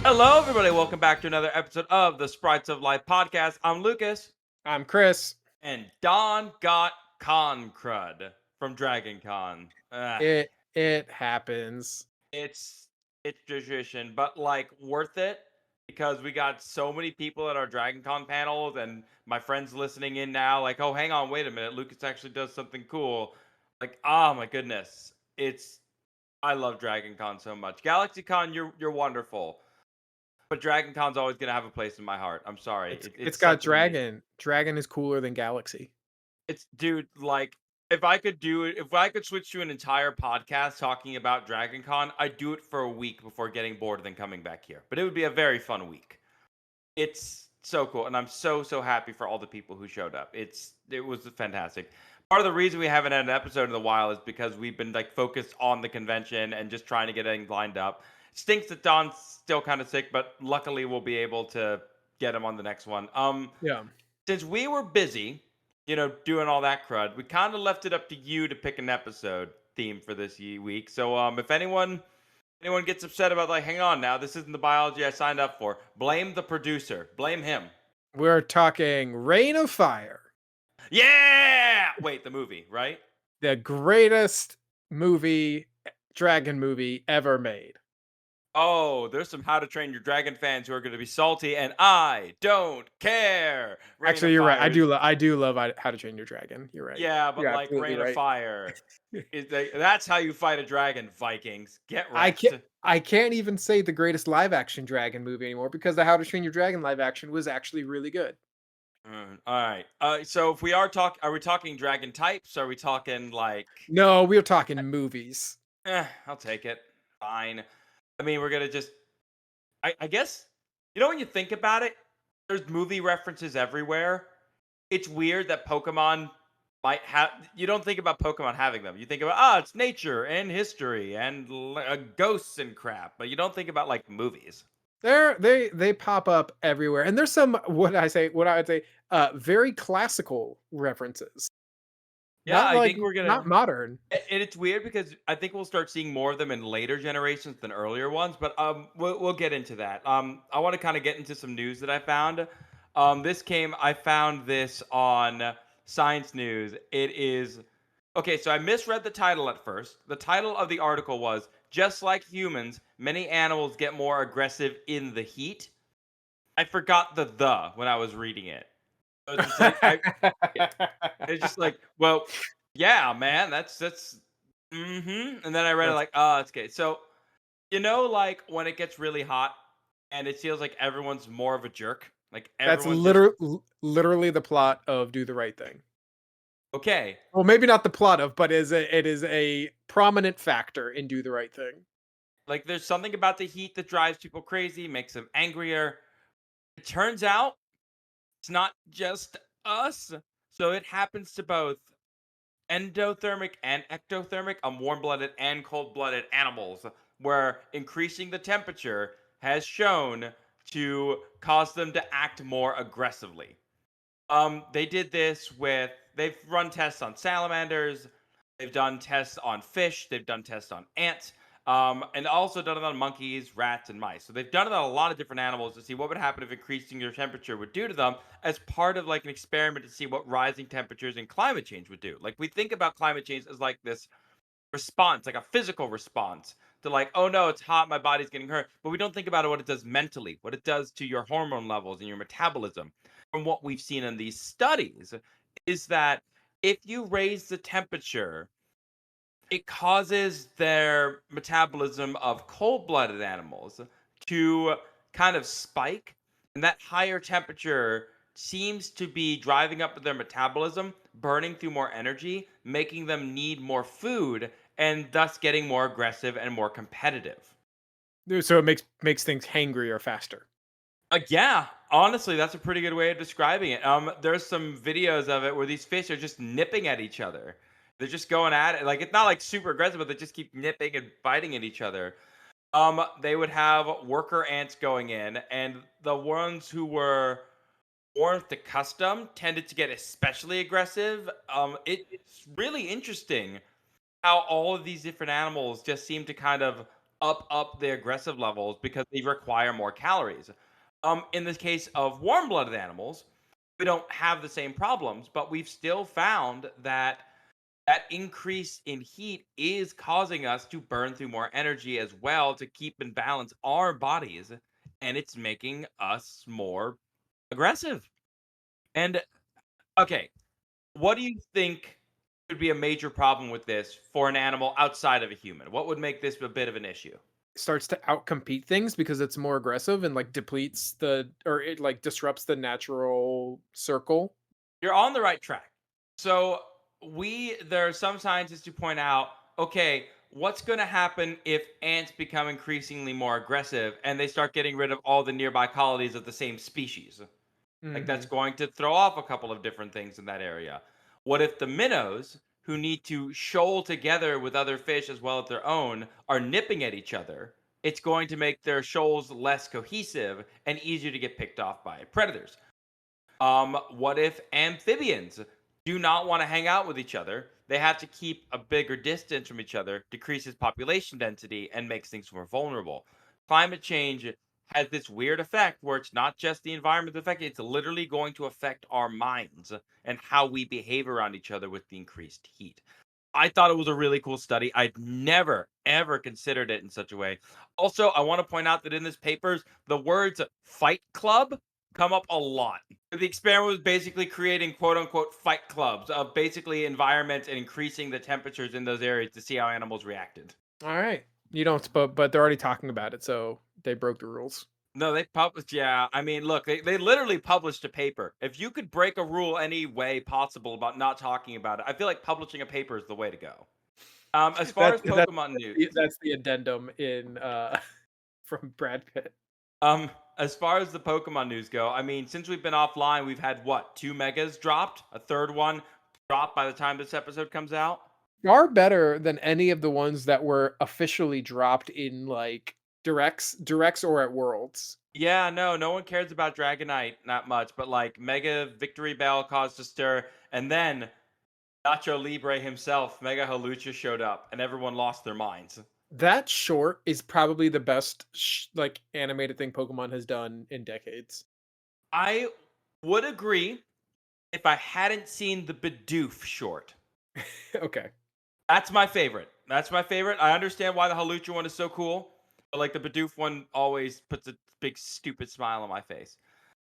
Hello, everybody. Welcome back to another episode of the Sprites of Life podcast. I'm Lucas, I'm Chris. and Don got con crud from Dragon Con. It happens. It's it's tradition, but like worth it because we got so many people at our Dragon Con panels, and my friends listening in now, like, oh, hang on, wait a minute, Lucas actually does something cool. Like, oh my goodness, I love Dragon Con so much. Galaxy Con, you're wonderful. But Dragon Con's always gonna have a place in my heart. I'm sorry. It's It's got such an amazing. dragon. Dragon is cooler than Galaxy. It's dude, like if I could do it, if I could switch to an entire podcast talking about Dragon Con, I'd do it for a week before getting bored and then coming back here. But it would be a very fun week. It's so cool, and I'm so happy for all the people who showed up. It was fantastic. Part of the reason we haven't had an episode in a while is because we've been like focused on the convention and just trying to get things lined up. Stinks that Don's still kind of sick, but luckily we'll be able to get him on the next one. Yeah. Since we were busy, doing all that crud, we kind of left it up to you to pick an episode theme for this week. So if anyone gets upset about like, hang on now, this isn't the biology I signed up for, blame the producer. Blame him. We're talking Reign of Fire, Yeah! Wait, the movie, right? the greatest dragon movie ever made. Oh, there's some How to Train Your Dragon fans who are going to be salty, and I don't care. Reign Actually, of you're right. Fire is, I do love How to Train Your Dragon. You're right. yeah, but You're like absolutely Reign of right. Fire that's how you fight a dragon, Vikings. Get I wrecked. can't I can't even say the greatest live action dragon movie anymore because the How to Train Your Dragon live action was actually really good. All right. So if we are we talking dragon types? Are we talking like? No, we're talking movies. I'll take it. Fine. I mean, we're gonna just. I guess when you think about it, there's movie references everywhere. It's weird that Pokemon might have. You don't think about Pokemon having them. You think about it's nature and history and ghosts and crap, but you don't think about like movies. They pop up everywhere, and there's some what I would say very classical references, Yeah, I think not modern. and it's weird because I think we'll start seeing more of them in later generations than earlier ones, but we'll get into that. I want to kind of get into some news that I found. I found this on Science News. It is okay. So I misread the title at first. The title of the article was "Just like humans, many animals get more aggressive in the heat." I forgot the when I was reading it. So it's just like it's just like, well, yeah, man, that's and then I read it That's like, oh, it's okay. So, like when it gets really hot and it feels like everyone's more of a jerk, like that's everyone just literally the plot of Do the Right Thing. okay. Well, maybe not the plot of, but it is a prominent factor in Do the Right Thing. Like there's something about the heat that drives people crazy, makes them angrier. It turns out it's not just us. So it happens to both endothermic and ectothermic on warm-blooded and cold-blooded animals, where increasing the temperature has shown to cause them to act more aggressively. They did this they've run tests on salamanders, they've done tests on fish, they've done tests on ants, and also done it on monkeys, rats, and mice. So they've done it on a lot of different animals to see what would happen if increasing your temperature would do to them as part of like an experiment to see what rising temperatures and climate change would do. Like we think about climate change as like this response, like a physical response to like, oh no, it's hot, my body's getting hurt. But we don't think about what it does mentally, what it does to your hormone levels and your metabolism. From what we've seen in these studies, is that if you raise the temperature, it causes their metabolism of cold-blooded animals to kind of spike, and that higher temperature seems to be driving up their metabolism, burning through more energy, making them need more food, and thus getting more aggressive and more competitive. So it makes things hangrier faster. Yeah, honestly, that's a pretty good way of describing it. There's some videos of it where these fish are just nipping at each other. They're just going at it. Like it's not like super aggressive, but they just keep nipping and biting at each other. They would have worker ants going in, and the ones who weren't accustomed tended to get especially aggressive. It's really interesting how all of these different animals just seem to kind of up the aggressive levels because they require more calories. In the case of warm-blooded animals, we don't have the same problems, but we've still found that that increase in heat is causing us to burn through more energy as well to keep in balance our bodies, and it's making us more aggressive. And okay, what do you think could be a major problem with this for an animal outside of a human? What would make this a bit of an issue? Starts to outcompete things because it's more aggressive and like depletes the or it like disrupts the natural circle. You're on the right track. So there are some scientists who point out, okay, what's going to happen if ants become increasingly more aggressive and they start getting rid of all the nearby colonies of the same species? Like that's Hmm. going to throw off a couple of different things in that area. What if the minnows, who need to shoal together with other fish as well as their own, are nipping at each other? It's going to make their shoals less cohesive and easier to get picked off by predators. What if amphibians do not want to hang out with each other? They have to keep a bigger distance from each other, decreases population density, and makes things more vulnerable. Climate change has this weird effect where it's not just the environment affected, it's literally going to affect our minds and how we behave around each other with the increased heat. I thought it was a really cool study. I'd never, ever considered it in such a way. Also, I want to point out that in this papers, the words fight club come up a lot. The experiment was basically creating quote unquote fight clubs of basically environments and increasing the temperatures in those areas to see how animals reacted. All right. You don't, but they're already talking about it, so they broke the rules. No, they published, yeah. I mean, look, they literally published a paper. If you could break a rule any way possible about not talking about it, I feel like publishing a paper is the way to go. As far as Pokemon news, That's the addendum in from Brad Pitt. as far as the Pokemon news go, I mean, since we've been offline, we've had what, two megas dropped, a third one dropped by the time this episode comes out. Far better than any of the ones that were officially dropped in like directs or at Worlds. Yeah, no one cares about Dragonite that much, but like Mega Victory Bell caused a stir, and then Nacho Libre himself, Mega Halucha, showed up, and everyone lost their minds. That short is probably the best like animated thing Pokemon has done in decades. I would agree if I hadn't seen the Bidoof short. Okay. That's my favorite. That's my favorite. I understand why the Halucha one is so cool, but like the Bidoof one always puts a big stupid smile on my face.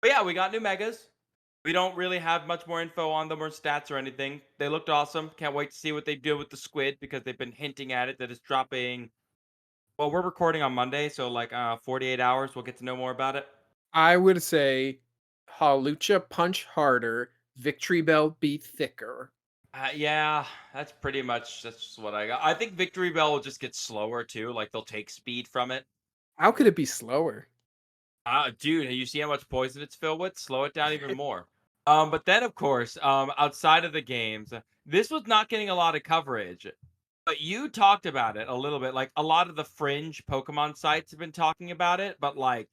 But yeah, we got new megas. We don't really have much more info on them or stats or anything. They looked awesome. Can't wait to see what they do with the squid because they've been hinting at it that it's dropping. Well, we're recording on Monday, so like 48 hours, we'll get to know more about it. I would say Halucha punch harder, Victory Bell be thicker. Yeah, that's just what I got. I think Victory Bell will just get slower too. Like they'll take speed from it. How could it be slower? Dude, you see how much poison it's filled with? Slow it down even more. But then of course, outside of the games, this was not getting a lot of coverage. But you talked about it a little bit. Like a lot of the fringe Pokemon sites have been talking about it, but like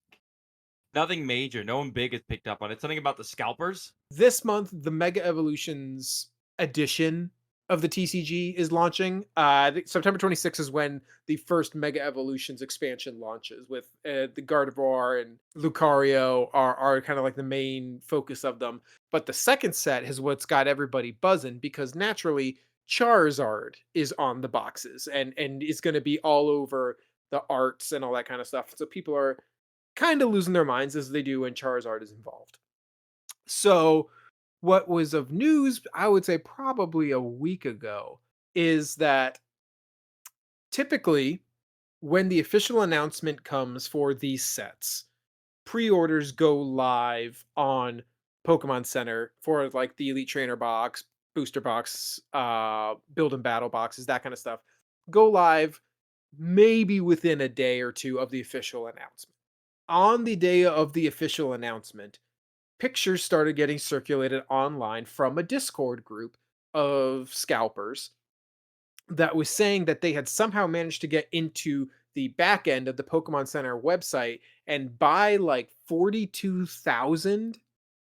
nothing major. No one big has picked up on it. Something about the scalpers. This month, the Mega Evolutions edition of the TCG is launching. September 26th is when the first Mega Evolutions expansion launches, with the Gardevoir and Lucario are kind of like the main focus of them. But the second set is what's got everybody buzzing because naturally Charizard is on the boxes and is going to be all over the arts and all that kind of stuff. So people are kind of losing their minds as they do when Charizard is involved. So, what was of news, I would say probably a week ago, is that typically when the official announcement comes for these sets, pre-orders go live on Pokemon Center for like the Elite Trainer box, booster box, build and battle boxes, that kind of stuff. Go live maybe within a day or two of the official announcement. On the day of the official announcement, pictures started getting circulated online from a Discord group of scalpers that was saying that they had somehow managed to get into the back end of the Pokemon Center website and buy like 42,000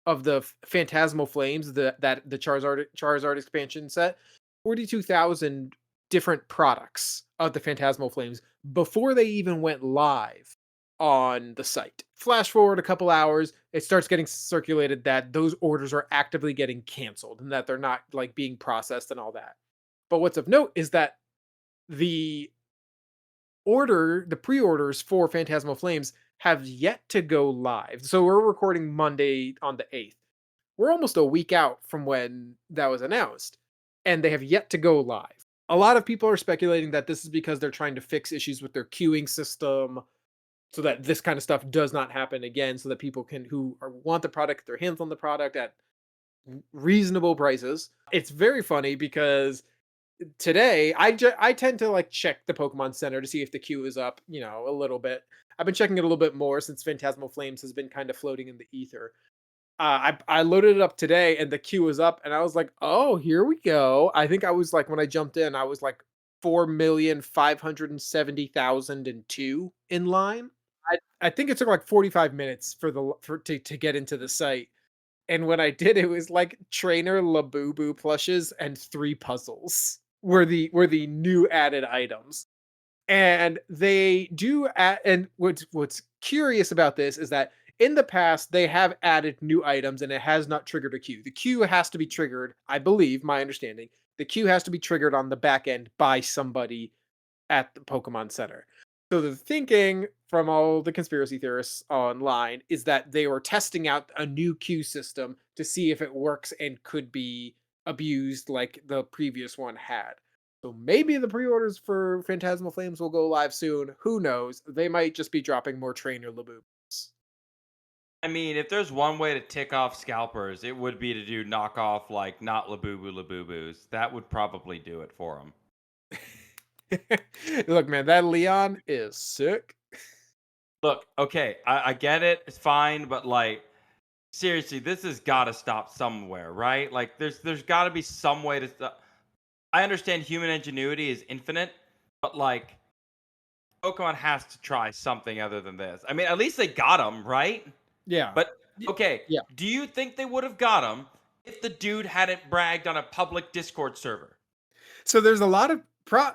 of the Phantasmal Flames, that the Charizard expansion set. 42,000 different products of the Phantasmal Flames before they even went live on the site. Flash forward a couple hours, it starts getting circulated that those orders are actively getting canceled and that they're not like being processed and all that. But what's of note is that the the pre-orders for Phantasmal Flames have yet to go live. So we're recording Monday on the 8th. We're almost a week out from when that was announced, and they have yet to go live. A lot of people are speculating that this is because they're trying to fix issues with their queuing system so that this kind of stuff does not happen again, so that people can want the product, get their hands on the product at reasonable prices. It's very funny because today I tend to like check the Pokemon Center to see if the queue is up, a little bit. I've been checking it a little bit more since Phantasmal Flames has been kind of floating in the ether. I loaded it up today and the queue was up and I was like, "Oh, here we go." I think I was like when I jumped in, I was like 4,570,002 in line. I think it took like 45 minutes to get into the site. And when I did, it was like trainer Labubu plushes and 3 puzzles were the new added items. And they do add, and what's curious about this is that in the past they have added new items and it has not triggered a queue. The queue has to be triggered, I believe, my understanding. The queue has to be triggered on the back end by somebody at the Pokemon Center. So the thinking from all the conspiracy theorists online is that they were testing out a new queue system to see if it works and could be abused like the previous one had. So maybe the pre-orders for Phantasmal Flames will go live soon. Who knows? They might just be dropping more trainer Laboobs. I mean, if there's one way to tick off scalpers, it would be to do knockoff like not Labubu Labubus. That would probably do it for them. Look, man, that Leon is sick. Look, okay, I get it. It's fine, but like seriously, this has got to stop somewhere, right? Like there's got to be some way to stop. I understand human ingenuity is infinite, but like Pokemon has to try something other than this. I mean, at least they got him, right? Yeah. But Y- okay, Yeah. do you think they would have got him if the dude hadn't bragged on a public Discord server? So there's a lot of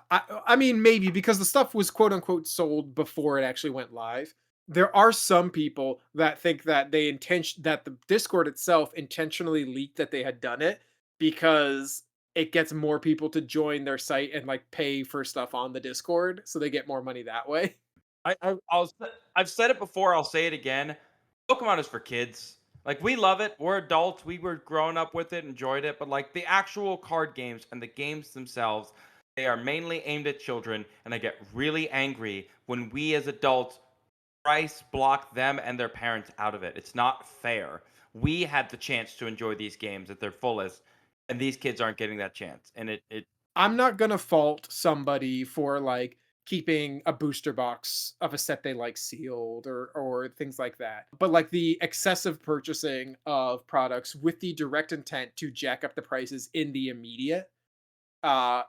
I mean, maybe because the stuff was quote unquote sold before it actually went live. There are some people that think that that the Discord itself intentionally leaked that they had done it because it gets more people to join their site and like pay for stuff on the Discord, so they get more money that way. I've said it before. I'll say it again. Pokemon is for kids. Like we love it. We're adults. We were growing up with it, enjoyed it. But like the actual card games and the games themselves, they are mainly aimed at children. And I get really angry when we as adults price block them and their parents out of it. It's not fair. We had the chance to enjoy these games at their fullest, and these kids aren't getting that chance. And it I'm not gonna fault somebody for like keeping a booster box of a set they like sealed or things like that. But like the excessive purchasing of products with the direct intent to jack up the prices in the immediate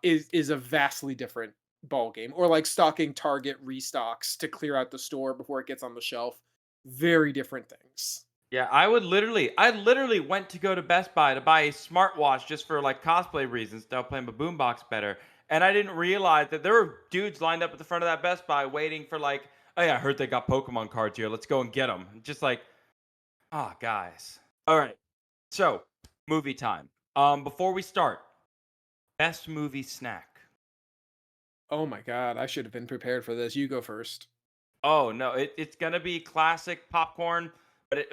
is a vastly different ball game. Or like stocking Target restocks to clear out the store before it gets on the shelf. Very different things. Yeah, I literally went to go to Best Buy to buy a smartwatch just for like cosplay reasons to help play my boombox better. And I didn't realize that there were dudes lined up at the front of that Best Buy waiting for like, oh yeah, I heard they got Pokemon cards here. Let's go and get them. Just like, ah, guys. All right. So, movie time. Before we start, best movie snack. Oh my god, I should have been prepared for this. You go first. Oh no, it's gonna be classic popcorn, but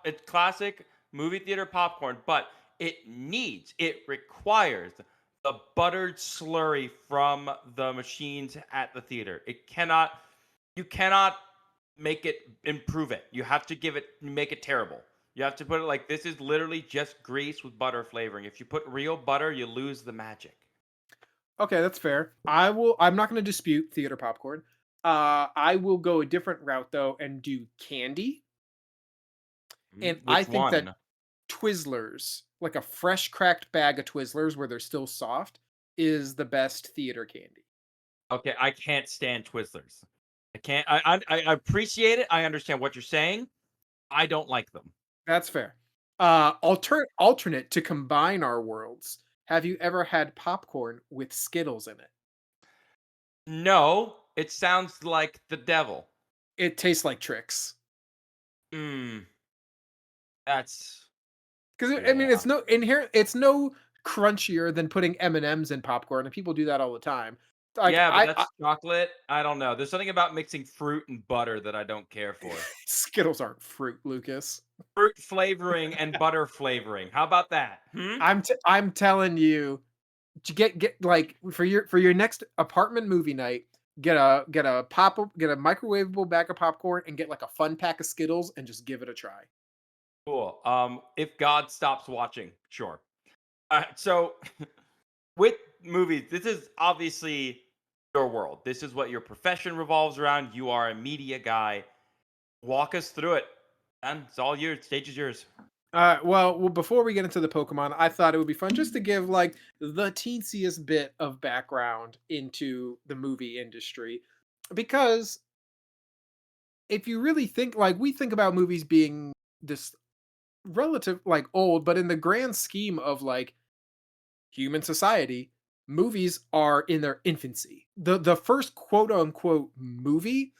it's classic movie theater popcorn, but it requires the buttered slurry from the machines at the theater. You cannot make it improve it. You have to make it terrible. You have to put it like this is literally just grease with butter flavoring. If you put real butter, you lose the magic. Okay, that's fair. I'm not going to dispute theater popcorn. I will go a different route though and do candy. And I Which think that one? Twizzlers, like a fresh cracked bag of Twizzlers where they're still soft, is the best theater candy. Okay, I can't stand Twizzlers. I can't. I appreciate it. I understand what you're saying. I don't like them. That's fair. Alternate to combine our worlds. Have you ever had popcorn with Skittles in it? No, it sounds like the devil. It tastes like tricks. Mm, that's Because I mean, yeah. it's no crunchier than putting M&Ms in popcorn, and people do that all the time. Like Yeah, but I that's chocolate. I don't know. There's something about mixing fruit and butter that I don't care for. Skittles aren't fruit, Lucas. Fruit flavoring and butter flavoring. How about that? Hmm? I'm telling you to get like for your next apartment movie night, get a microwavable bag of popcorn and get like a fun pack of Skittles and just give it a try. Cool. If God stops watching, sure. So with movies, this is obviously your world. This is what your profession revolves around. You are a media guy. Walk us through it. And it's all yours. Stage is yours. Well, before we get into the Pokemon, I thought it would be fun just to give like the teensiest bit of background into the movie industry, because if you really think like we think about movies being this relative like old, but in the grand scheme of like human society, movies are in their infancy. The first quote unquote movie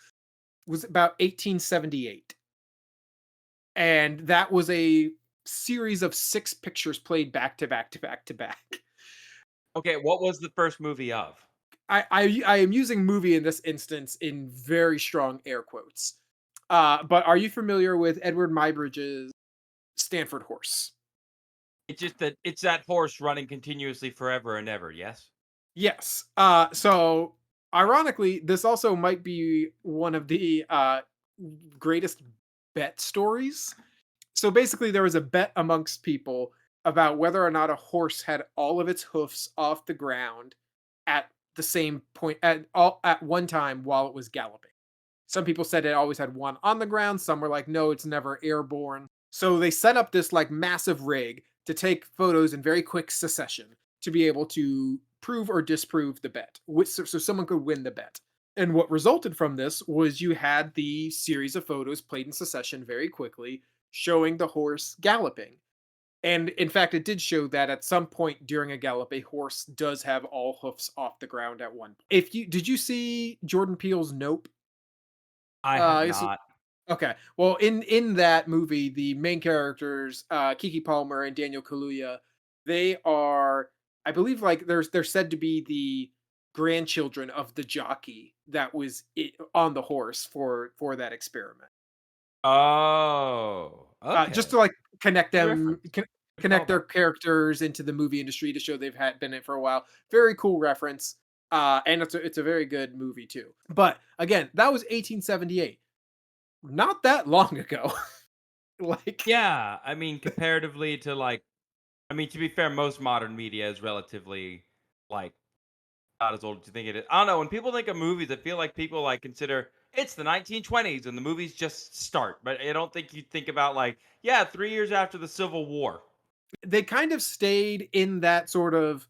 was about 1878, and that was a series of 6 pictures played back to back to back to back. Okay, what was the first movie of? I am using movie in this instance in very strong air quotes. But are you familiar with Edward Muybridge's Stanford Horse? It's just that it's that horse running continuously forever and ever, yes? Yes. So ironically, this also might be one of the greatest bet stories. So basically, there was a bet amongst people about whether or not a horse had all of its hoofs off the ground at the same point at one time while it was galloping. Some people said it always had one on the ground. Some were like, no, it's never airborne. So they set up this like massive rig to take photos in very quick succession to be able to prove or disprove the bet, so someone could win the bet. And what resulted from this was you had the series of photos played in succession very quickly, showing the horse galloping. And in fact, it did show that at some point during a gallop, a horse does have all hoofs off the ground at one point. If you did you see Jordan Peele's Nope? I have This not. Okay. Well, in that movie, the main characters, Kiki Palmer and Daniel Kaluuya, they are, I believe, like they're said to be the grandchildren of the jockey that was on the horse for that experiment. Oh, Just okay. to like connect Good them, reference. Good connect their callback. characters into the movie industry to show they've had been in it for a while. Very cool reference. And it's a very good movie too. But again, that was 1878, not that long ago. Like Yeah, I mean, comparatively to like, I mean, to be fair, most modern media is relatively like not as old as you think it is. I don't know. When people think of movies, I feel like people like consider it's the 1920s and the movies just start. But I don't think you think about like, yeah, 3 years after the Civil War. they kind of stayed in that sort of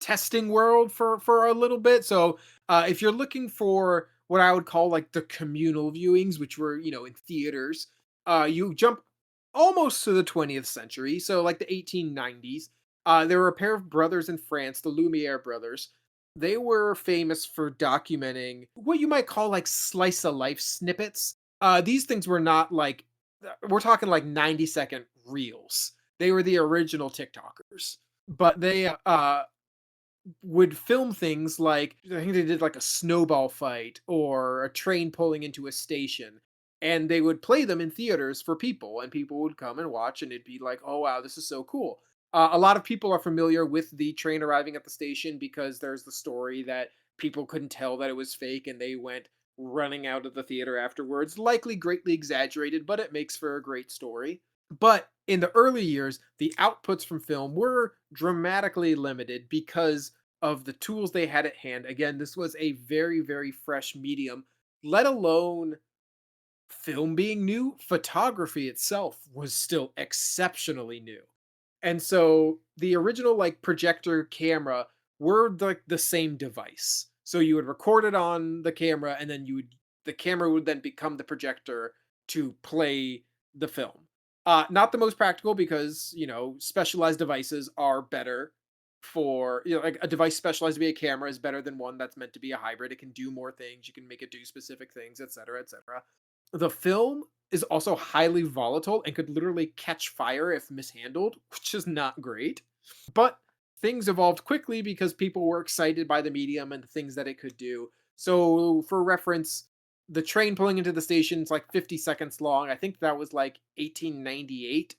testing world for a little bit. So if you're looking for what I would call like the communal viewings, which were in theaters, you jump almost to the 20th century. So like the 1890s, there were a pair of brothers in France, the Lumiere brothers. They were famous for documenting what you might call like slice of life snippets. These things were not like we're talking like 90-second reels. They were the original TikTokers, but they would film things like I think they did like a snowball fight or a train pulling into a station, and they would play them in theaters for people, and people would come and watch, and it'd be like, oh wow, this is so cool. A lot of people are familiar with the train arriving at the station because there's the story that people couldn't tell that it was fake and they went running out of the theater afterwards, likely greatly exaggerated, but it makes for a great story. But in the early years, the outputs from film were dramatically limited because of the tools they had at hand. Again, this was a very, very fresh medium, let alone film being new. Photography itself was still exceptionally new. And so the original like projector camera were like the same device. So you would record it on the camera and then the camera would then become the projector to play the film. Not the most practical because, specialized devices are better for like a device specialized to be a camera is better than one that's meant to be a hybrid. It can do more things, you can make it do specific things, etc., etc. The film is also highly volatile and could literally catch fire if mishandled, which is not great. But things evolved quickly because people were excited by the medium and the things that it could do. So, for reference, the train pulling into the station is like 50 seconds long. I think that was like 1898.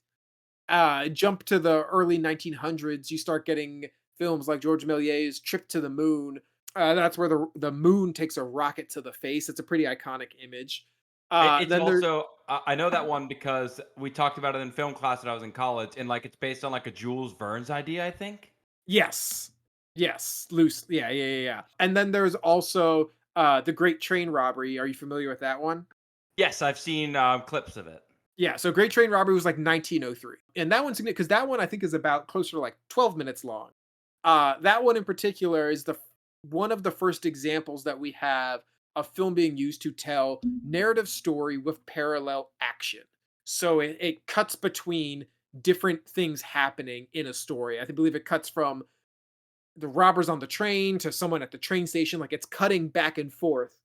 Jump to the early 1900s, you start getting films like George Méliès's Trip to the Moon. That's where the moon takes a rocket to the face. It's a pretty iconic image. It's Then there, also I know that one because we talked about it in film class when I was in college, and like it's based on like a Jules Verne's idea, I think. yes, yes, loose, yeah, yeah, yeah, yeah. And then there's also the Great Train Robbery. Are you familiar with that one? Yes, I've seen clips of it. Yeah, so Great Train Robbery was like 1903. And that one's because that one I think is about closer to like 12 minutes long. That one in particular is the one of the first examples that we have of film being used to tell narrative story with parallel action. So it cuts between different things happening in a story. I believe it cuts from the robbers on the train to someone at the train station. Like it's cutting back and forth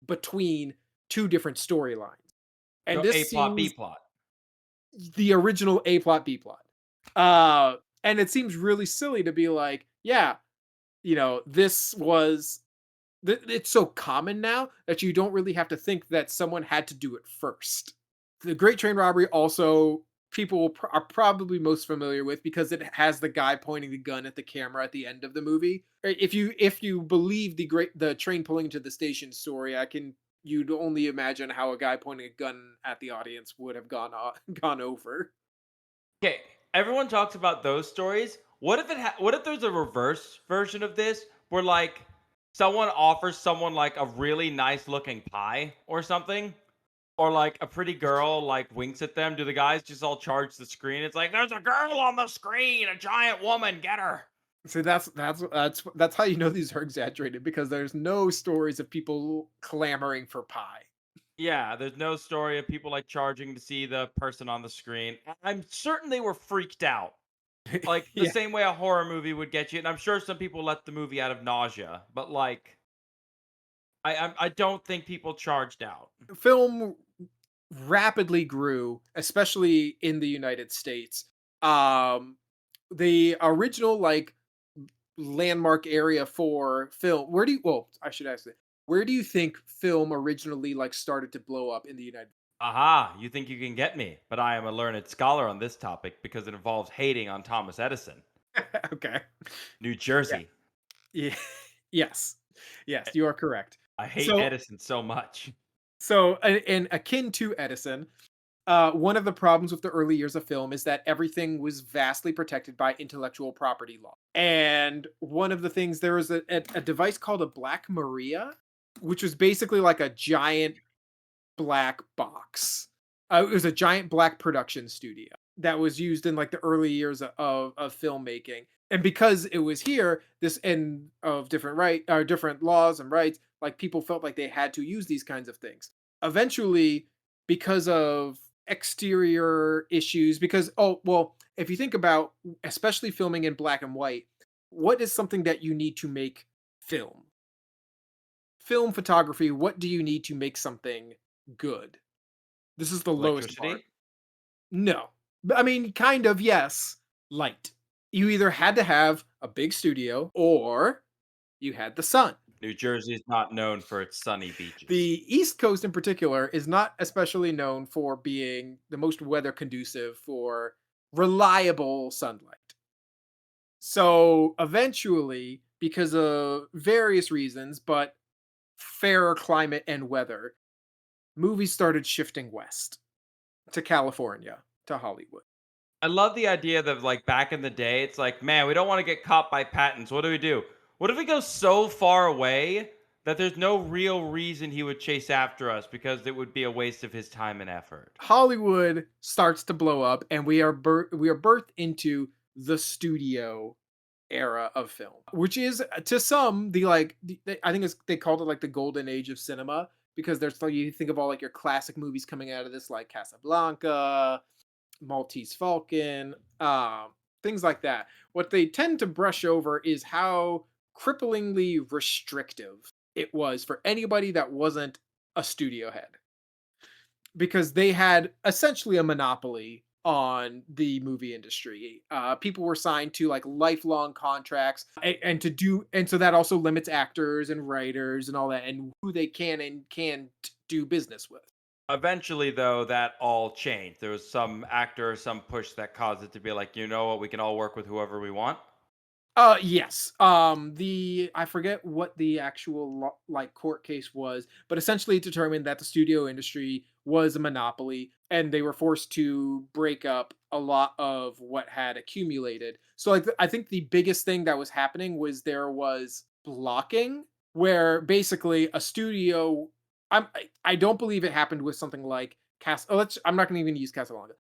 between two different storylines. And So A this plot, B seems plot. the original A plot, B plot. And it seems really silly to be like, yeah, this was. It's so common now that you don't really have to think that someone had to do it first. The Great Train Robbery also people are probably most familiar with because it has the guy pointing the gun at the camera at the end of the movie. If you believe the train pulling into the station story, you'd only imagine how a guy pointing a gun at the audience would have gone over. Okay, everyone talks about those stories. What if what if there's a reverse version of this where like someone offers someone like a really nice looking pie or something, or like a pretty girl like winks at them? Do the guys just all charge the screen? It's like there's a girl on the screen, a giant woman, get her. See, that's how you know these are exaggerated because there's no stories of people clamoring for pie. Yeah, there's no story of people like charging to see the person on the screen. I'm certain they were freaked out. Like the Yeah, same way a horror movie would get you, and I'm sure some people let the movie out of nausea, but like I don't think people charged out. film rapidly grew, especially in the United States. Um, the original like landmark area for film. Where do you? Well, I should ask it. Where do you think film originally like started to blow up in the United? Aha, you think you can get me, but I am a learned scholar on this topic because it involves hating on Thomas Edison. Okay. New Yeah. Jersey. Yeah. Yes. Yes, Eh, you are correct. I hate So, Edison so much. and akin to Edison, one of the problems with the early years of film is that everything was vastly protected by intellectual property law. And one of the things there was a device called a Black Maria, which was basically like a giant black box. It was a giant black production studio that was used in like the early years of filmmaking. And because it was here, this and of different laws and rights, like people felt like they had to use these kinds of things. Eventually, because of exterior issues, because oh well, if you think about especially filming in black and white, what is something that you need to make film? Film photography, what do you need to make something good? This is the lowest bar. Electricity? No. But, I mean, kind of, yes. Light. You either had to have a big studio or you had the sun. New Jersey is not known for its sunny beaches. The East Coast in particular is not especially known for being the most weather conducive for reliable sunlight. So eventually, because of various reasons, but fairer climate and weather, movies started shifting west to California, to Hollywood. I love the idea that like back in the day, it's like, man, we don't want to get caught by patents. What do we do? What if we go so far away that there's no real reason he would chase after us because it would be a waste of his time and effort? Hollywood starts to blow up, and we are birthed into the studio era of film, which is to some I think they called it like the golden age of cinema because there's like you think of all like your classic movies coming out of this like Casablanca, Maltese Falcon. things like that. What they tend to brush over is how cripplingly restrictive it was for anybody that wasn't a studio head, because they had essentially a monopoly on the movie industry. People were signed to like lifelong contracts, and so that also limits actors and writers and all that, and who they can and can't do business with. Eventually, though, that all changed. There was some actor, some push that caused it to be like, you know what, we can all work with whoever we want. Yes. The I forget what the actual like court case was, but essentially it determined that the studio industry was a monopoly and they were forced to break up a lot of what had accumulated. So like I think the biggest thing that was happening was there was blocking, where basically a studio I don't believe it happened with something like Cast I'm not going to even use Casablanca.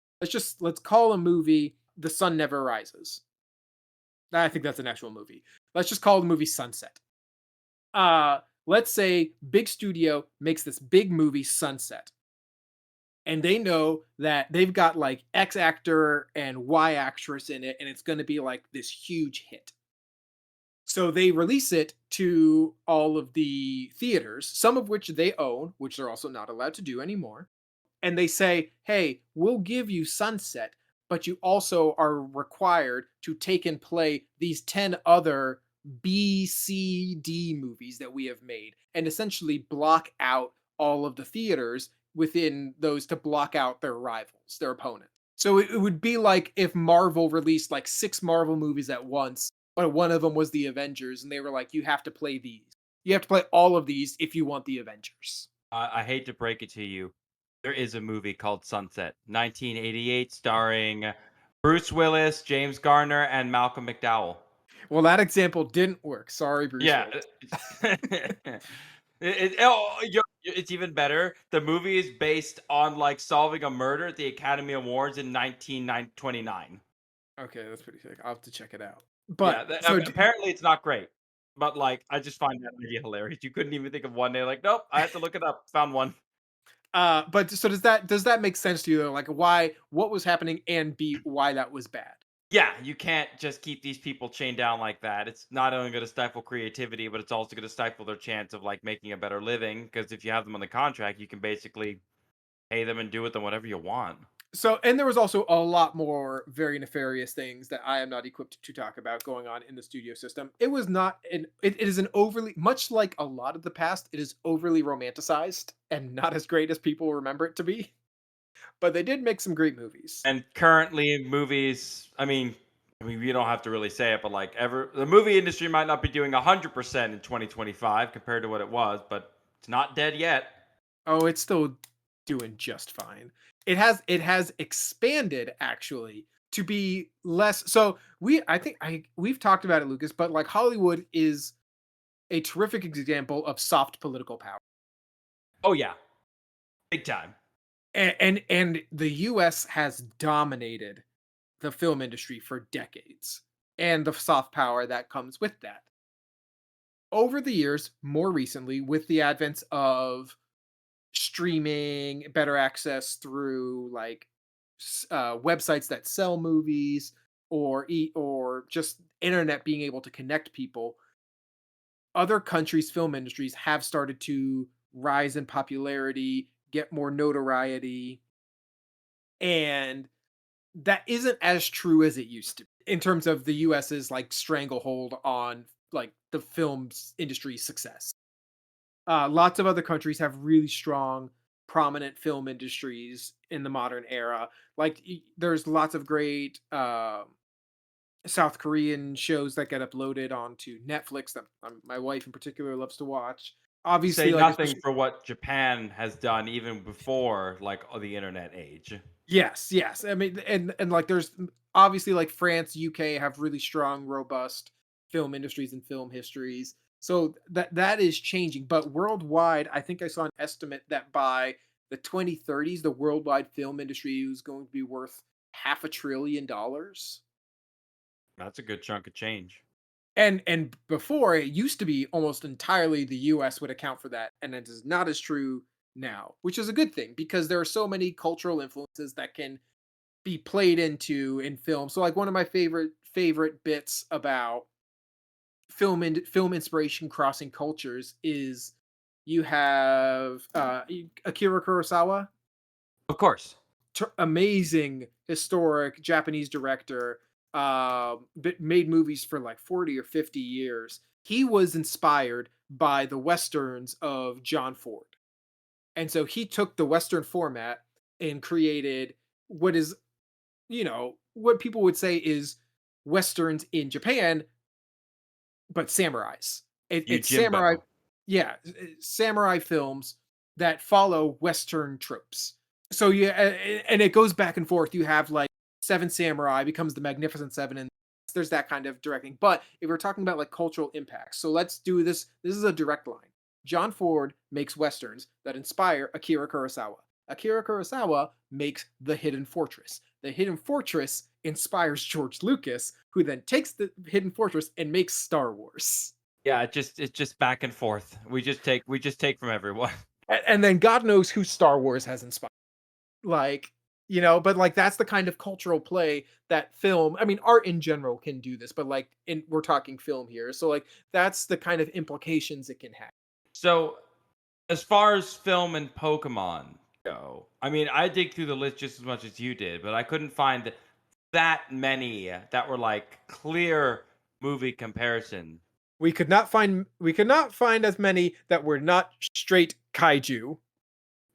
Let's call a movie The Sun Never Rises. I think that's an actual movie. Let's just call the movie Sunset. Let's say big studio makes this big movie Sunset, and they know that they've got like X actor and Y actress in it, and it's going to be like this huge hit. So they release it to all of the theaters, some of which they own, which they're also not allowed to do anymore. And they say, hey, we'll give you Sunset, but you also are required to take and play these 10 other B, C, D movies that we have made, and essentially block out all of the theaters within those to block out their rivals, their opponents. So it would be like if Marvel released like 6 Marvel movies at once, but one of them was the Avengers, and they were like, you have to play these. You have to play all of these if you want the Avengers. I hate to break it to you. There is a movie called Sunset, 1988, starring Bruce Willis, James Garner, and Malcolm McDowell. Well, that example didn't work. Sorry, Bruce Yeah. Willis. It's even better. The movie is based on like solving a murder at the Academy Awards in 1929. Okay, that's pretty sick. I'll have to check it out. Yeah, But so, apparently it's not great, but like I just find that idea hilarious. You couldn't even think of one day. Like, nope, I have to look it up. Found one. but so does that make sense to you though? Like why what was happening and B why that was bad? Yeah, you can't just keep these people chained down like that. It's not only going to stifle creativity, but it's also going to stifle their chance of like making a better living. Because if you have them on the contract, you can basically pay them and do with them whatever you want. So and there was also a lot more very nefarious things that I am not equipped to talk about going on in the studio system. It was not it is an overly much like a lot of the past, it is overly romanticized and not as great as people remember it to be. But they did make some great movies. And currently, movies. I mean, you don't have to really say it, but like ever, the movie industry might not be doing 100% in 2025 compared to what it was, but it's not dead yet. Oh, it's still doing just fine. It has expanded actually to be less so we've talked about it, Lucas, but like Hollywood is a terrific example of soft political power. Oh yeah, big time. And the US has dominated the film industry for decades, and the soft power that comes with that. Over the years, more recently, with the advent of streaming, better access through like websites that sell movies, or just internet being able to connect people, other countries' film industries have started to rise in popularity, get more notoriety, and that isn't as true as it used to be in terms of the US's like stranglehold on like the film's industry success. Lots of other countries have really strong, prominent film industries in the modern era. Like there's lots of great South Korean shows that get uploaded onto Netflix that my wife in particular loves to watch. Say Obviously, like nothing especially for what Japan has done even before like the internet age. yes, yes. I mean, and like there's obviously like France, UK have really strong, robust film industries and film histories. So that is changing. But worldwide, I think I saw an estimate that by the 2030s, the worldwide film industry is going to be worth $500 billion. That's a good chunk of change. And before it used to be almost entirely the US would account for that, and it is not as true now, which is a good thing because there are so many cultural influences that can be played into in film. So like one of my favorite bits about film inspiration crossing cultures is you have Akira Kurosawa, Of course. amazing historic Japanese director, made movies for like 40 or 50 years. He was inspired by the westerns of John Ford. And so he took the western format and created what is, what people would say is westerns in Japan, but samurais. It's samurai, Yojimbo. yeah, samurai films that follow Western tropes. So yeah, and it goes back and forth. You have like Seven Samurai becomes the Magnificent Seven, and there's that kind of directing. But if we're talking about like cultural impacts, so let's do this. This is a direct line. John Ford makes westerns that inspire Akira Kurosawa. Akira Kurosawa makes The Hidden Fortress. The Hidden Fortress inspires George Lucas, who then takes the Hidden Fortress and makes Star Wars. Yeah, it's just back and forth. We just take from everyone. And then God knows who Star Wars has inspired. Like, but like that's the kind of cultural play that film, I mean, art in general can do this, but like we're talking film here. So like that's the kind of implications it can have. So, as far as film and Pokemon go, I mean, I dig through the list just as much as you did, but I couldn't find that many that were like clear movie comparison. We could not find as many that were not straight kaiju.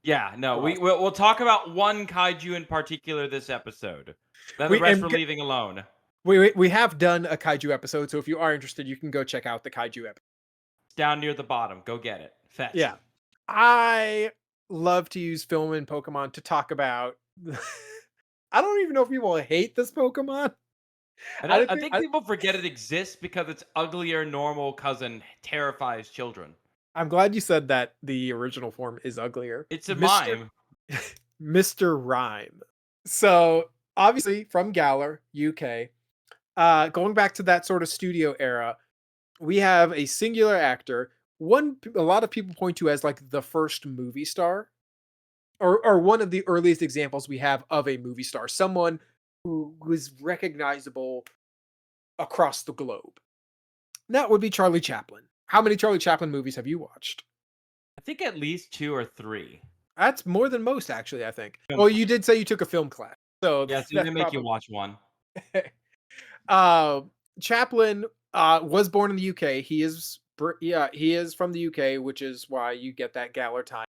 Yeah, no, Uh, we'll talk about one kaiju in particular this episode. Then the we rest and we're leaving alone. we have done a kaiju episode, so if you are interested, you can go check out the kaiju episode. It's down near the bottom. Go get it. Fetch. Yeah. I love to use film and Pokemon to talk about I don't even know if people hate this Pokemon. And I I, don't I think think people forget it exists because its uglier normal cousin terrifies children. I'm glad you said that the original form is uglier. It's a Mr. mime. Mr. Rhyme. So, obviously from Galar, UK. Going back to that sort of studio era, we have a singular actor, a lot of people point to as like the first movie star, or one of the earliest examples we have of a movie star, someone who was recognizable across the globe. That would be Charlie Chaplin. How many Charlie Chaplin movies have you watched? I think at least two or three. That's more than most, actually, I think. Film Well, class. you did say you took a film class, so Yeah, so that's they make you probably. watch one. uh, Chaplin was born in the UK. Yeah, he is from the UK, which is why you get that Galler time.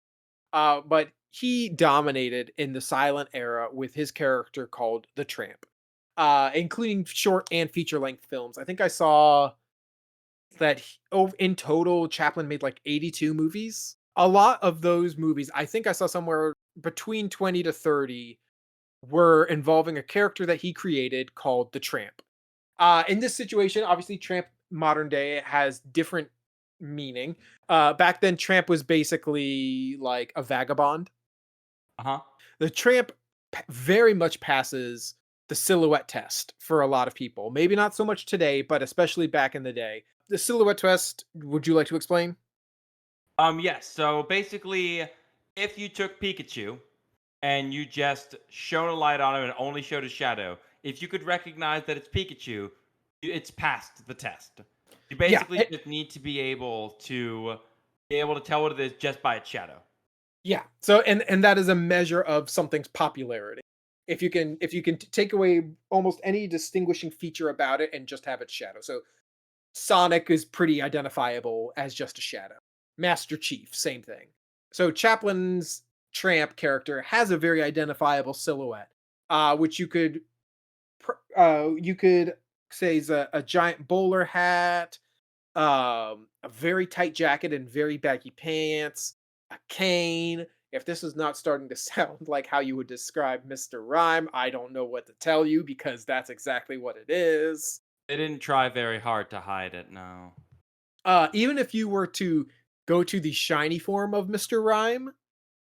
But he dominated in the silent era with his character called the Tramp, including short and feature length films. I think I saw that in total, Chaplin made like 82 movies. A lot of those movies, I think I saw somewhere between 20 to 30, were involving a character that he created called the Tramp. In this situation, obviously, Tramp modern day has different meaning. Back then, Tramp was basically like a vagabond. Uh huh. The Tramp very much passes the silhouette test for a lot of people. Maybe not so much today, but especially back in the day. The silhouette test, would you like to explain? Yes. So basically, if you took Pikachu and you just shone a light on him and only showed a shadow, if you could recognize that it's Pikachu, it's passed the test. You Yeah, basically just need to be able to tell what it is just by its shadow. yeah. So and that is a measure of something's popularity. If you can take away almost any distinguishing feature about it and just have its shadow. So Sonic is pretty identifiable as just a shadow. Master Chief, same thing. So Chaplin's Tramp character has a very identifiable silhouette, which you could say is a giant bowler hat, a very tight jacket and very baggy pants, a cane. If this is not starting to sound like how you would describe Mr. Rhyme, I don't know what to tell you because that's exactly what it is. They didn't try very hard to hide it. No. Even if you were to go to the shiny form of Mr. Rhyme,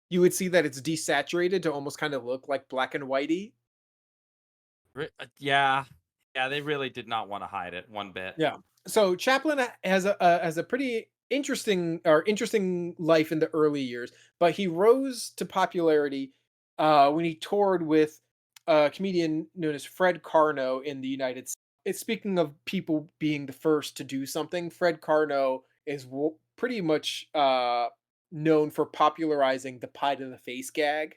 you would see that it's desaturated to almost kind of look like black and whitey. Yeah. Yeah. They really did not want to hide it one bit. Yeah. So Chaplin has a pretty interesting life in the early years, but he rose to popularity when he toured with a comedian known as Fred Karno in the United States. It's speaking of people being the first to do something. Fred Karno is pretty much known for popularizing the pie to the face gag.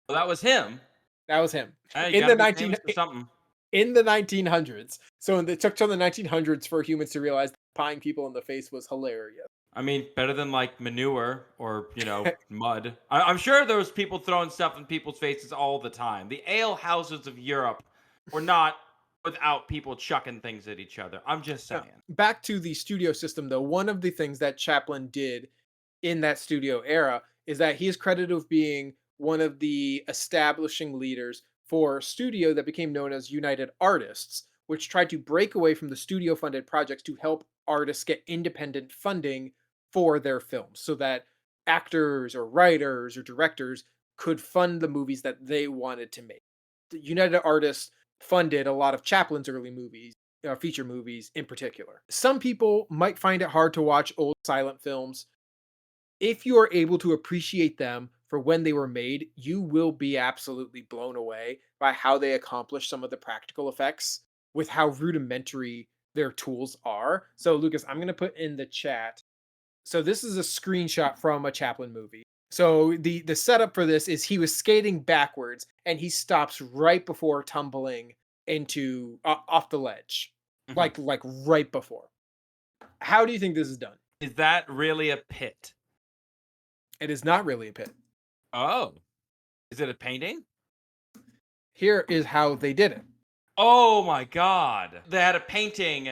Well, that was him. That was him You in got to the be 19 famous for something. in the 1900s. So it took till the 1900s for humans to realize that pieing people in the face was hilarious. I mean, better than like manure or mud. I'm sure there was people throwing stuff in people's faces all the time. The ale houses of Europe were not without people chucking things at each other. I'm just saying. Back to the studio system, though, one of the things that Chaplin did in that studio era is that he is credited with being one of the establishing leaders for a studio that became known as United Artists, which tried to break away from the studio funded projects to help artists get independent funding for their films so that actors or writers or directors could fund the movies that they wanted to make. The United Artists funded a lot of Chaplin's early movies, feature movies in particular. Some people might find it hard to watch old silent films. If you are able to appreciate them for when they were made, you will be absolutely blown away by how they accomplish some of the practical effects with how rudimentary their tools are. So, Lucas, I'm going to put in the chat. So, this is a screenshot from a Chaplin movie. So, the setup for this is he was skating backwards and he stops right before tumbling into off the ledge, Mhm. like right before. How do you think this is done? Is that really a pit? It is not really a pit. Oh, is it a painting? Here is how they did it. Oh my God! They had a painting.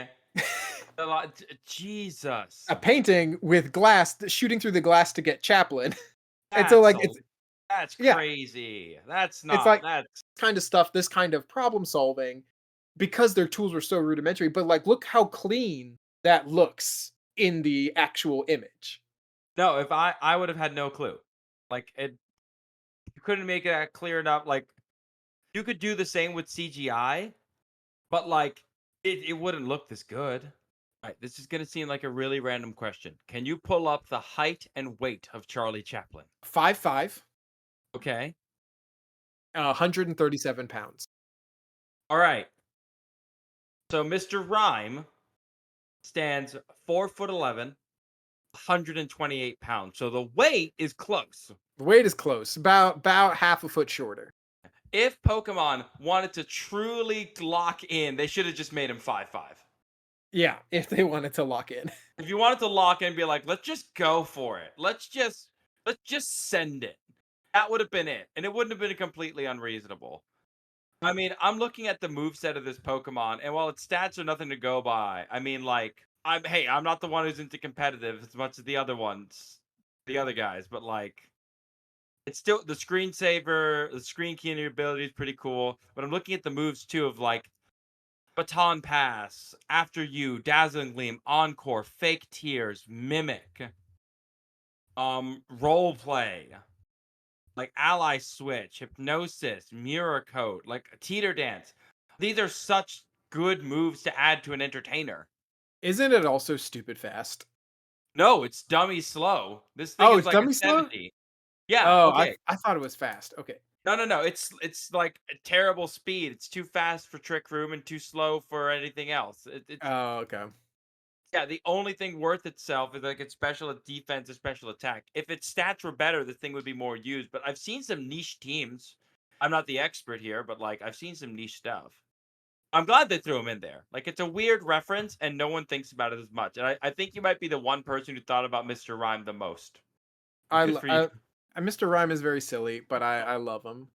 Jesus, A painting with glass shooting through the glass to get Chaplin. And so that's like a, it's that's yeah, crazy. That's it's not like that's kind of stuff, this kind of problem solving because their tools were so rudimentary, but like look how clean that looks in the actual image. no. If I would have had no clue. Like you couldn't make it clear enough. Like you could do the same with CGI, but like it wouldn't look this good. All right, this is gonna seem like a really random question. Can you pull up the height and weight of Charlie Chaplin? 5'5", Okay. 137 pounds. All right. So Mr. Rhyme stands 4'11", 128 pounds. So the weight is close. The weight is close, about half a foot shorter. If Pokemon wanted to truly lock in, they should have just made him 5'5". Yeah, if they wanted to lock in. If you wanted to lock in and be like, let's just go for it. Let's just send it. That would have been it. And it wouldn't have been completely unreasonable. I mean, I'm looking at the moveset of this Pokemon, and while its stats are nothing to go by, I mean, like, I'm not the one who's into competitive as much as the other ones, the other guys, but like, it's still the screensaver, the screen keying ability is pretty cool. But I'm looking at the moves too of like Baton Pass, After You, Dazzling Gleam, Encore, Fake Tears, Mimic, Role Play, like Ally Switch, Hypnosis, Mirror Coat, like Teeter Dance. These are such good moves to add to an entertainer. Isn't it also stupid fast? No, it's dummy slow. This thing Oh, is it's like a dummy slow? 70. Yeah, Oh, okay. I thought it was fast. Okay. No. It's like a terrible speed. It's too fast for Trick Room and too slow for anything else. It's Oh, okay. yeah. The only thing worth itself is like its special defense or special attack. If its stats were better, this thing would be more used. But I've seen some niche teams. I'm not the expert here, but like I've seen some niche stuff. I'm glad they threw him in there. Like it's a weird reference, and no one thinks about it as much. And I think you might be the one person who thought about Mr. Rhyme the most. I, Good l- for you. I Mr. Rhyme is very silly, but I love him.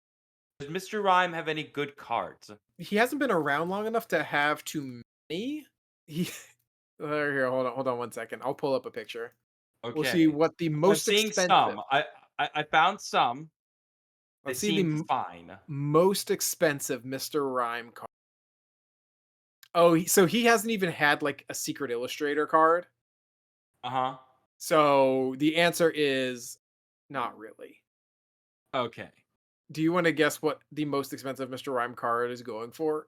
Does Mr. Rhyme have any good cards? He hasn't been around long enough to have too many. He here, hold on 1 second. I'll pull up a picture. We'll see Okay. what the I'm most seeing expensive. some. I found some. They Let's see the seem fine. most expensive Mr. Rhyme card. Oh, so he hasn't even had like a secret illustrator card. Uh-huh. So the answer is not really. Okay. Do you want to guess what the most expensive Mr. Rhyme card is going for?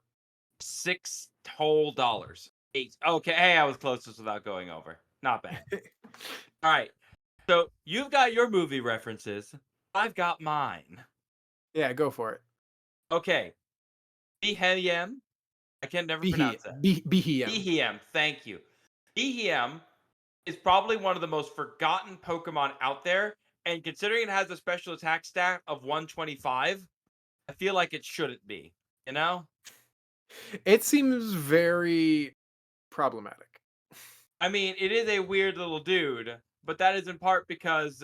$6 whole dollars. 8. Okay, hey, I was closest without going over. Not bad. All right. So you've got your movie references. I've got mine. Yeah, go for it. Okay, Beheeyem. I can never pronounce that. Beheeyem. Beheeyem. Thank you. Beheeyem is probably one of the most forgotten Pokemon out there, and considering it has a special attack stat of 125, I feel like it shouldn't be. You know? It seems very problematic. I mean, it is a weird little dude, but that is in part because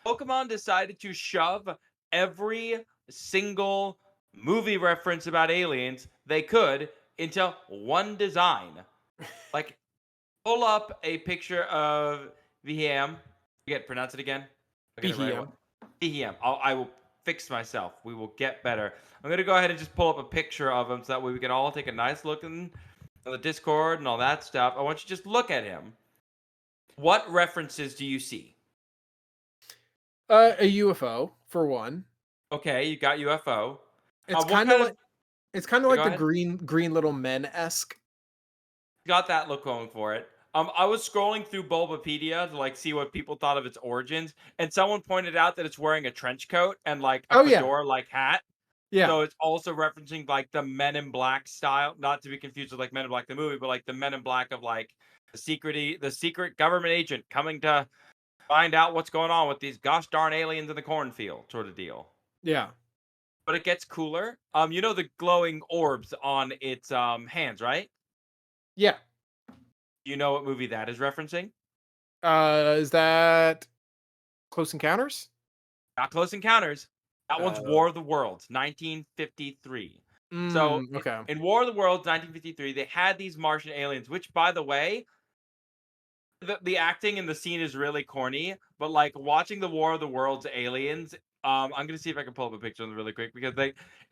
Pokemon decided to shove every single movie reference about aliens they could into one design. Like, pull up a picture of Viham. Forget, pronounce it again. I get it right. What? Beheeyem. Viham. I will fix myself. We will get better. I'm gonna go ahead and just pull up a picture of him so that way we can all take a nice look in the Discord and all that stuff. I want you to just look at him. What references do you see? A UFO for one. Okay, you got UFO. It's What kind of kind of? like it's kind of Go like the ahead. green little men esque. Got that look going for it. I was scrolling through Bulbapedia to like see what people thought of its origins, and someone pointed out that it's wearing a trench coat and like a Oh yeah, fedora like hat. yeah, So it's also referencing like the Men in Black style, not to be confused with like Men in Black the movie, but like the Men in Black of like the secret government agent coming to find out what's going on with these gosh darn aliens in the cornfield sort of deal. yeah, But it gets cooler. You know the glowing orbs on its hands, right? yeah. You know what movie that is referencing? Is that Close Encounters? Not Close Encounters. That one's Uh, War of the Worlds, 1953. So okay. in War of the Worlds, 1953, they had these Martian aliens, which, by the way, the acting in the scene is really corny, but like watching the War of the Worlds aliens, I'm gonna see if I can pull up a picture of them really quick because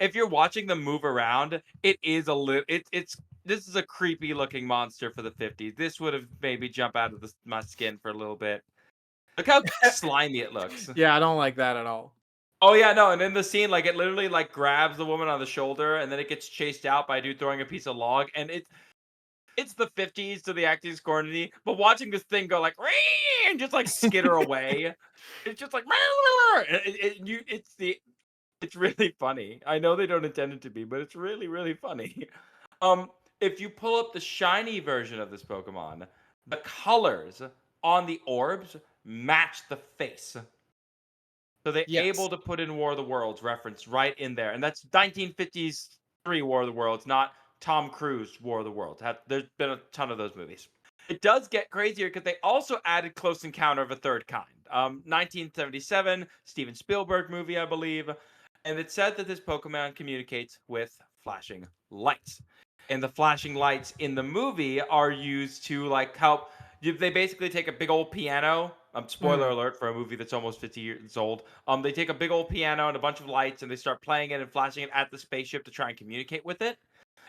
if you're watching them move around, it is a little, it's this is a creepy looking monster for the 50s. This would have made me jump out of my skin for a little bit. Look how slimy it looks. Yeah, I don't like that at all. Oh yeah, no, and in the scene, like it literally like grabs the woman on the shoulder, and then it gets chased out by a dude throwing a piece of log, and it's the 50s, so the acting is corny, but watching this thing go like "Ree!" and just like skitter away, it's just like it's really funny. I know they don't intend it to be, but it's really really funny. If you pull up the shiny version of this Pokemon, the colors on the orbs match the face. So they're Yes. able to put in War of the Worlds reference right in there. And that's 1950s 3 War of the Worlds, not Tom Cruise War of the Worlds. There's been a ton of those movies. It does get crazier because they also added Close Encounter of a Third Kind. 1977, Steven Spielberg movie, I believe. And it said that this Pokemon communicates with flashing lights. And the flashing lights in the movie are used to like help they basically take a big old piano. Spoiler Mhm. alert for a movie that's almost 50 years old. They take a big old piano and a bunch of lights and they start playing it and flashing it at the spaceship to try and communicate with it.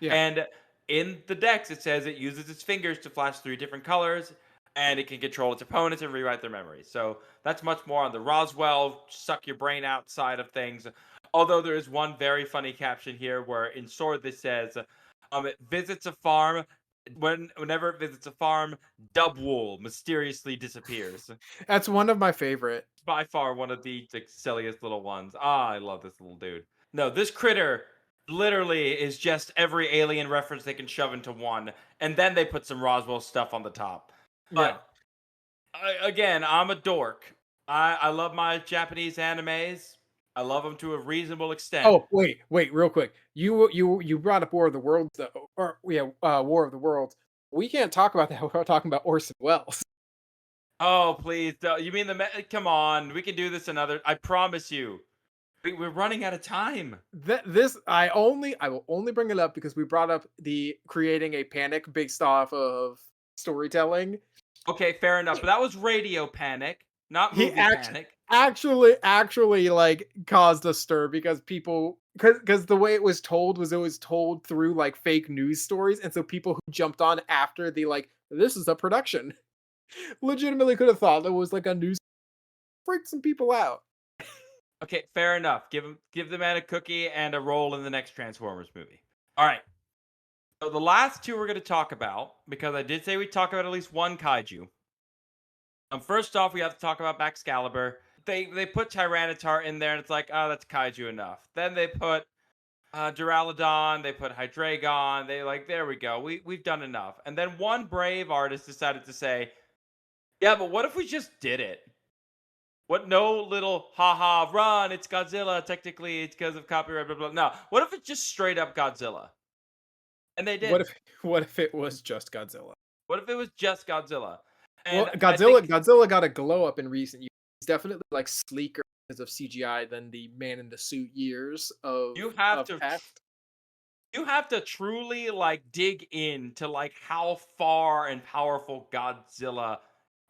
Yeah. And in the Dex, it says it uses its fingers to flash three different colors and it can control its opponents and rewrite their memories. So that's much more on the Roswell suck your brain out side of things. Although there is one very funny caption here where in Sword this says, it visits a farm. Whenever it visits a farm, Dubwool mysteriously disappears. That's one of my favorite. By far one of the like, silliest little ones. Ah, I love this little dude. No, this critter literally is just every alien reference they can shove into one, and then they put some Roswell stuff on the top. Yeah. But again, I'm a dork. I love my Japanese animes. I love them to a reasonable extent. Oh, wait, real quick. You brought up War of the Worlds though, or yeah, War of the Worlds. We can't talk about that without talking about Orson Welles. Oh, please. You mean come on. We can do this another. I promise you. We're running out of time. This I will only bring it up because we brought up the creating a panic based off of storytelling. Okay, fair enough. But that was Radio Panic, not He Movie Panic. actually like caused a stir because people because the way it was told through like fake news stories, and so people who jumped on after the like this is a production legitimately could have thought it was like a news freaked some people out. Okay, fair enough. Give the man a cookie and a role in the next Transformers movie. All right. So the last two we're going to talk about, because I did say we'd talk about at least one kaiju. First off, we have to talk about Baxcalibur. They put Tyranitar in there, and it's like, oh, that's kaiju enough. Then they put Duraludon, they put Hydreigon, they like, there we go. We've done enough. And then one brave artist decided to say, yeah, but what if we just did it? What no little haha run, it's Godzilla, technically it's because of copyright, blah blah. No. What if it's just straight up Godzilla? And they What did. if what if it was just Godzilla? What if it was just Godzilla? Well, And I Godzilla think Godzilla got a glow up in recent years. He's definitely like sleeker because of CGI than the man in the suit years you have of to past. you have to truly like dig into like how far and powerful Godzilla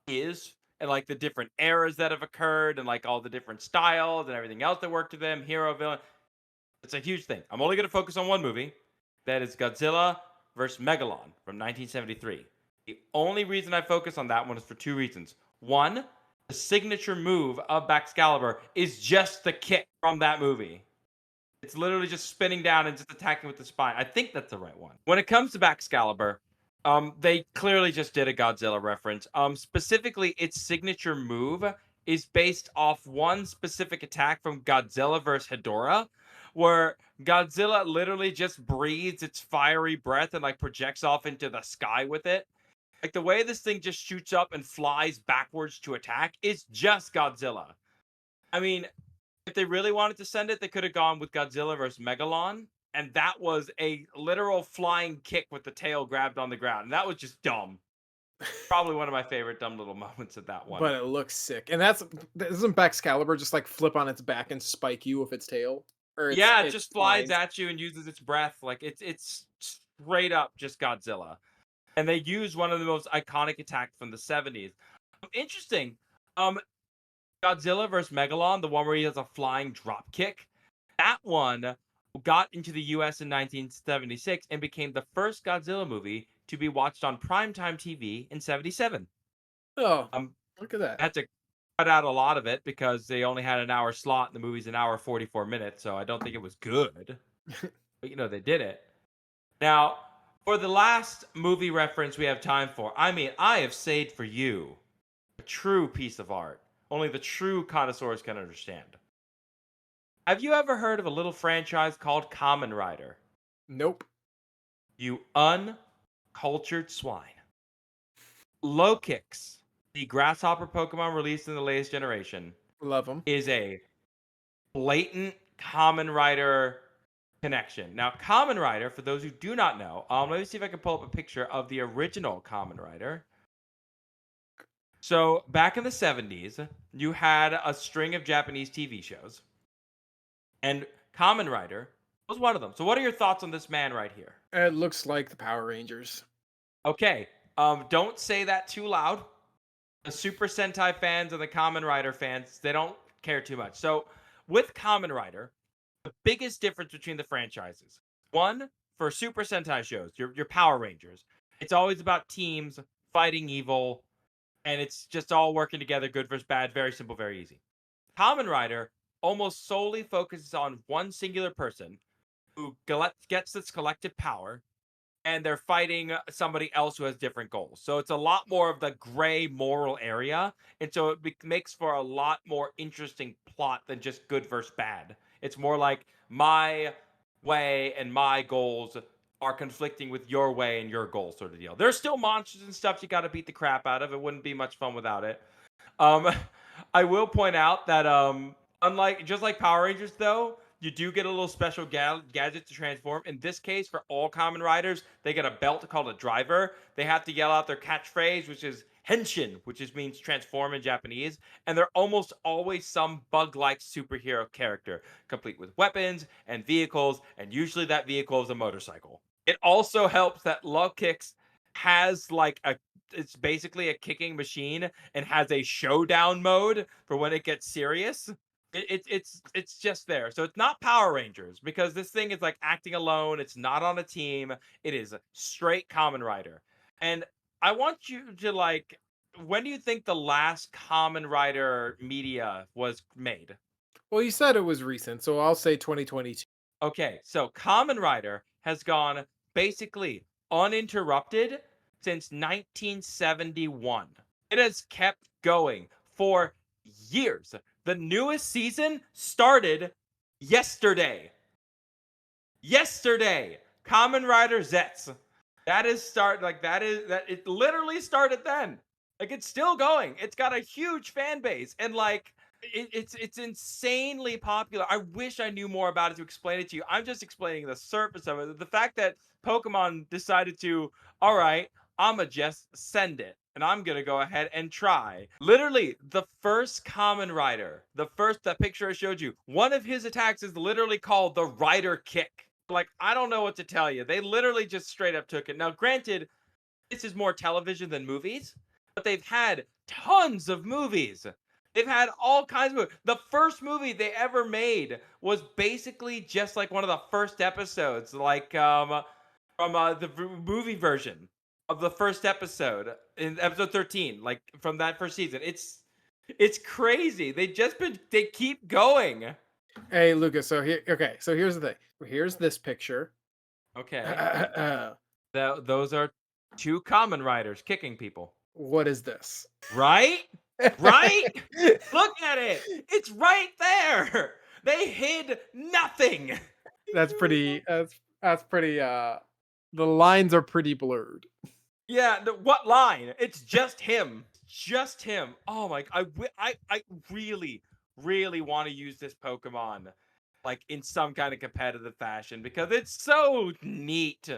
is and like the different eras that have occurred and like all the different styles and everything else that worked to them, hero, villain. It's a huge thing. I'm only going to focus on one movie. That is Godzilla versus Megalon from 1973. The only reason I focus on that one is for two reasons. One, the signature move of Baxcalibur is just the kick from that movie. It's literally just spinning down and just attacking with the spine. I think that's the right one. When it comes to Baxcalibur, they clearly just did a Godzilla reference. Specifically, its signature move is based off one specific attack from Godzilla vs. Hedorah, where Godzilla literally just breathes its fiery breath and like projects off into the sky with it. Like the way this thing just shoots up and flies backwards to attack is just Godzilla. I mean, if they really wanted to send it, they could have gone with Godzilla versus Megalon, and that was a literal flying kick with the tail grabbed on the ground, and that was just dumb. Probably one of my favorite dumb little moments of that one. But it looks sick. And that's doesn't Baxcalibur just like flip on its back and spike you with its tail? Or Yeah, it its just flies lines. at you and uses its breath like it's straight up just Godzilla. And they use one of the most iconic attacks from the 70s. Interesting. Um, Godzilla versus Megalon, the one where he has a flying drop kick. That one got into the US in 1976 and became the first Godzilla movie to be watched on primetime TV in 77. Oh, Um, look at that. I had to cut out a lot of it because they only had an hour slot and the movie's an hour 44 minutes, so I don't think it was good. But they did it. Now, for the last movie reference we have time for, I mean, I have saved for you a true piece of art. Only the true connoisseurs can understand. Have you ever heard of a little franchise called Kamen Rider? Nope. You uncultured swine. Lokix, the grasshopper Pokemon released in the latest generation, Love them. is a blatant Kamen Rider connection. Now, Kamen Rider, for those who do not know, let me see if I can pull up a picture of the original Kamen Rider. So, back in the 70s, you had a string of Japanese TV shows, and Kamen Rider was one of them. So, what are your thoughts on this man right here? It looks like the Power Rangers. Okay, don't say that too loud. The Super Sentai fans and the Kamen Rider fans, they don't care too much. So, with Kamen Rider, the biggest difference between the franchises, one, for Super Sentai shows, your Power Rangers, it's always about teams fighting evil, and it's just all working together, good versus bad, very simple, very easy. Kamen Rider almost solely focuses on one singular person who gets this collective power, and they're fighting somebody else who has different goals. So it's a lot more of the gray moral area, and so it makes for a lot more interesting plot than just good versus bad. It's more like my way and my goals are conflicting with your way and your goals, sort of deal. There's still monsters and stuff you got to beat the crap out of. It wouldn't be much fun without it. Um, I will point out that unlike just like Power Rangers, though, you do get a little special gadget to transform. In this case, for all Kamen Riders, they get a belt called a driver. They have to yell out their catchphrase, which is henshin, which means transform in Japanese. And they're almost always some bug-like superhero character, complete with weapons and vehicles, and usually that vehicle is a motorcycle. It also helps that Lokix has like a it's basically a kicking machine and has a showdown mode for when it gets serious. It's just there. So it's not Power Rangers because this thing is like acting alone. It's not on a team. It is a straight Kamen Rider. And I want you to like, when do you think the last Kamen Rider media was made? Well, you said it was recent, so I'll say 2022. Okay, so Kamen Rider has gone basically uninterrupted since 1971. It has kept going for years. The newest season started yesterday. yesterday. Kamen Rider Zets. That is start like that is that it literally started then. Like it's still going. It's got a huge fan base and like it's insanely popular. I wish I knew more about it to explain it to you. I'm just explaining the surface of it. The fact that Pokemon decided to, all right, I'ma just send it. And I'm gonna go ahead and try. Literally, the first Common Rider, that picture I showed you, one of his attacks is literally called the Rider Kick. Like, I don't know what to tell you. They literally just straight up took it. Now, granted, this is more television than movies, but they've had tons of movies. They've had all kinds of movies. The first movie they ever made was basically just like one of the first episodes, like from the movie version of the first episode in episode 13, like from that first season. It's crazy. They keep going. Hey, Lucas. So here, okay. So here's the thing. Here's this picture. Okay. Those are two common riders kicking people. What is this? Right? Right? Look at it. It's right there. They hid nothing. That's pretty. That's pretty. The lines are pretty blurred. Yeah, what line? It's just him. Just him. Oh my! I really, really want to use this Pokemon, like in some kind of competitive fashion because it's so neat.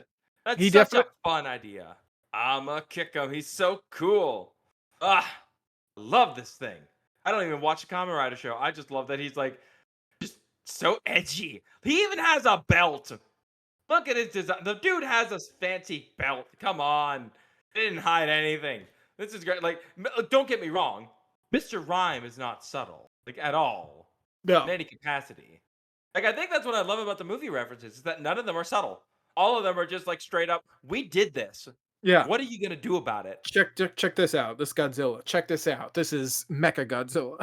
That's He such a definitely. fun idea. I'ma kick him. He's so cool. Ah, love this thing. I don't even watch a Kamen Rider show. I just love that he's like just so edgy. He even has a belt. Look at his design. The dude has a fancy belt. Come on. They didn't hide anything. This is great. Like, don't get me wrong. Mr. Rhyme is not subtle, like at all, in No. any capacity. Like, I think that's what I love about the movie references is that none of them are subtle. All of them are just like straight up. We did this. Yeah. What are you gonna do about it? Check this out. This Godzilla. Check this out. This is Mecha Godzilla.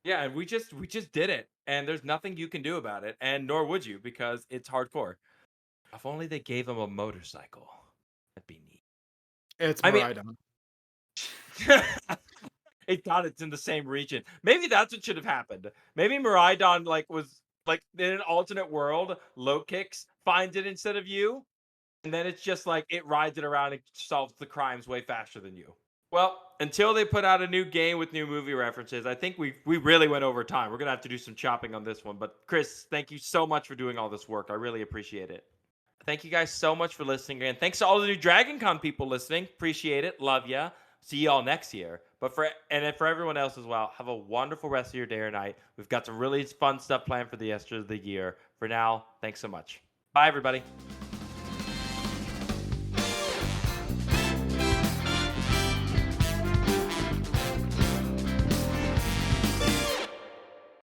Yeah, and we just did it, and there's nothing you can do about it, and nor would you because it's hardcore. If only they gave him a motorcycle, that'd be neat. It's I mean, Maridon. it thought it's in the same region. Maybe that's what should have happened. Maybe Miraidon like was like in an alternate world. Lokix finds it instead of you, and then it's just like it rides it around and solves the crimes way faster than you. Well, until they put out a new game with new movie references, I think we really went over time. We're gonna have to do some chopping on this one. But Chris, thank you so much for doing all this work. I really appreciate it. Thank you guys so much for listening. And thanks to all the new Dragon Con people listening. Appreciate it. Love ya. See y'all next year. Then for everyone else as well, have a wonderful rest of your day or night. We've got some really fun stuff planned for the rest of the year. For now, thanks so much. Bye, everybody.